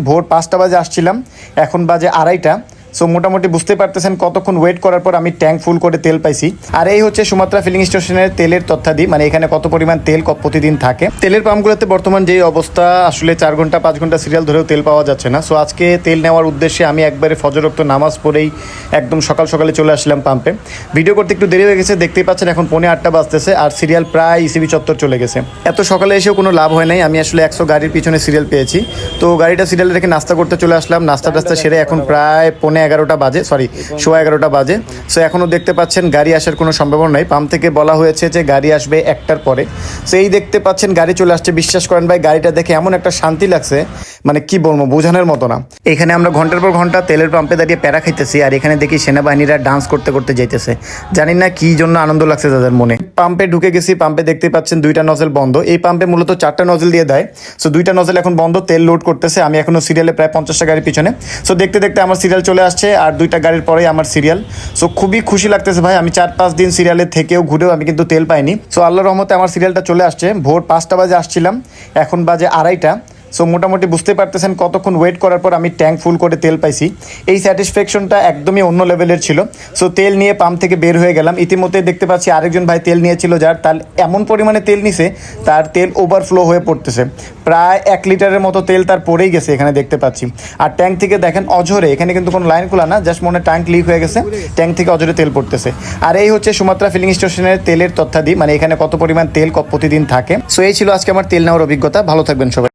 ভোর 5টা বাজে আসছিলাম, এখন বাজে 2:30। সো মোটামুটি বুঝতে পারতেছেন কতক্ষণ ওয়েট করার পর আমি ট্যাঙ্ক ফুল করে তেল পাইছি। আর এই হচ্ছে সুমাত্রা ফিলিং স্টেশনের তেলের তথ্যাদি, মানে এখানে কত পরিমাণ তেল প্রতিদিন থাকে। তেলের পাম্পগুলোতে বর্তমান যে অবস্থা, আসলে 4 ঘন্টা 5 ঘন্টা সিরিয়াল ধরেও তেল পাওয়া যাচ্ছে না। সো আজকে তেল নেওয়ার উদ্দেশ্যে আমি একবারে ফজরোক্ত নামাজ পড়েই একদম সকাল সকালে চলে আসলাম পাম্পে। ভিডিও করতে একটু দেরি হয়ে গেছে, দেখতেই পাচ্ছেন এখন 7:45 বাজতেছে আর সিরিয়াল প্রায় ইসিবি চত্বর চলে গেছে। এত সকালে এসেও কোনো লাভ হয় নাই, আমি আসলে 100 গাড়ির পিছনে সিরিয়াল পেয়েছি। তো গাড়িটা সিরিয়ালে রেখে নাস্তা করতে চলে আসলাম। নাস্তা সেরে এখন প্রায় 11:15 বাজে, সরি 11:15 বাজে। সো এখনও দেখতে পাচ্ছেন গাড়ি আসার কোনো সম্ভাবনা নাই। পাম্প থেকে বলা হয়েছে যে গাড়ি আসবে 1টার পরে। সো এই দেখতে পাচ্ছেন গাড়ি চলে আসছে। বিশ্বাস করেন ভাই, গাড়িটা দেখে এমন একটা শান্তি লাগছে, মানে কি বলবো, বোঝানোর মতো না। এখানে আমরা ঘন্টার পর ঘন্টা তেলের পাম্পে দাঁড়িয়ে প্যারা খাইতেছি, আর এখানে দেখি সেনাবাহিনীরা ডান্স করতে করতে যাইতেছে। জানি না কি জন্য আনন্দ লাগছে তাদের মনে। পাম্পে ঢুকে গেছি, পাম্পে দেখতে পাচ্ছেন 2টা নজেল বন্ধ। এই পাম্পে মূলত 4টা নজেল দিয়ে দেয়। সো 2টা নজেল এখন বন্ধ, তেল লোড করতেছে। আমি এখনো সিরিয়ালে প্রায় 50টা গাড়ির পিছনে। সো দেখতে দেখতে আমার সিরিয়াল চলে আসছে, আর 2টা গাড়ির পরেই আমার সিরিয়াল। সো খুবই খুশি লাগতেছে ভাই। আমি 4-5 দিন সিরিয়ালে থেকেও ঘুরেও আমি কিন্তু তেল পাইনি। সো আল্লাহর রহমতে আমার সিরিয়ালটা চলে আসছে। ভোর 5টা বাজে আসছিলাম, এখন বাজে 2:30। সো মোটামুটি বুঝতে পারতেছেন কতক্ষণ ওয়েট করার পর আমি ট্যাঙ্ক ফুল করে তেল পাইছি। এই স্যাটিসফ্যাকশনটা একদমই অন্য লেভেলের ছিল। সো তেল নিয়ে পাম্প থেকে বের হয়ে গেলাম। ইতিমধ্যে দেখতে পাচ্ছি আরেকজন ভাই তেল নিয়েছিল, যার তার এমন পরিমাণে তেল নিছে তার তেল ওভারফ্লো হয়ে পড়তেছে। প্রায় 1 লিটারের মতো তেল তার পড়েই গেছে এখানে দেখতে পাচ্ছি। আর ট্যাঙ্ক থেকে দেখেন অঝরে, এখানে কিন্তু কোনো লাইন খোলা না, জাস্ট মনে ট্যাঙ্ক লিক হয়ে গেছে, ট্যাঙ্ক থেকে অঝরে তেল পড়তেছে। আর এই হচ্ছে সুমাত্রা ফিলিং স্টেশনের তেলের তথ্যাদি, মানে এখানে কত পরিমাণ তেল প্রতিদিন থাকে। সো এই ছিল আজকে আমার তেল নেওয়ার অভিজ্ঞতা। ভালো থাকবেন সবাই।